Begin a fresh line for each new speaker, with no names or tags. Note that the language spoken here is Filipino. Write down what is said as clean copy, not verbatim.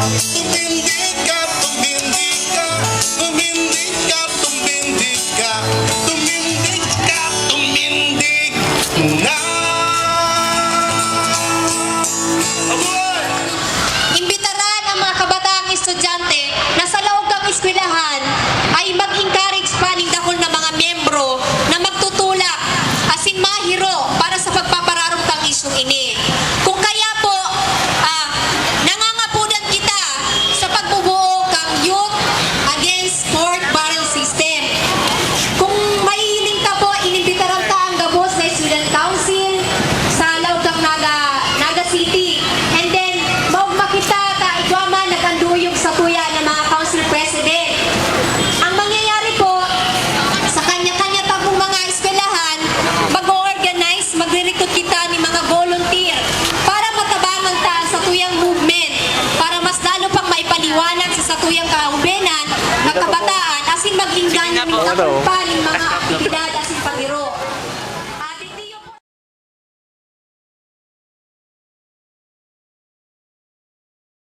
Tumindi ka, tumindi ka, tumindi ka, tumindi ka, tumindi ka, tumindig na. Aboy!
Imbitaran ang mga kabataang estudyante na sa loob ng eskwelahan ay mag-encourage pa ng dahol na mga miyembro na magtutulak asin mahiro para sa pagpapararong kang isyong ini. Kung kaya po, nangangapunan kita sa pagbubuo kang Youth Against Pork Barrel System. Kung mahihiling ka po, inimbitaran ka ang gabos na Student Council sa loob ng Naga City. And then, makita ka igwaman naganduyog sa tuya ng mga council president. Ang mangyayari po, sa kanya-kanya tabong mga eskwelahan, mag-organize, magre-recruit kita ni mga volunteer para matabangan ta sa tuyang movement, para mas lalo pang maipaliwanag sa tuyang kahubenan, ng kabataan, asin maglinggan ng pa ng mga aktibidad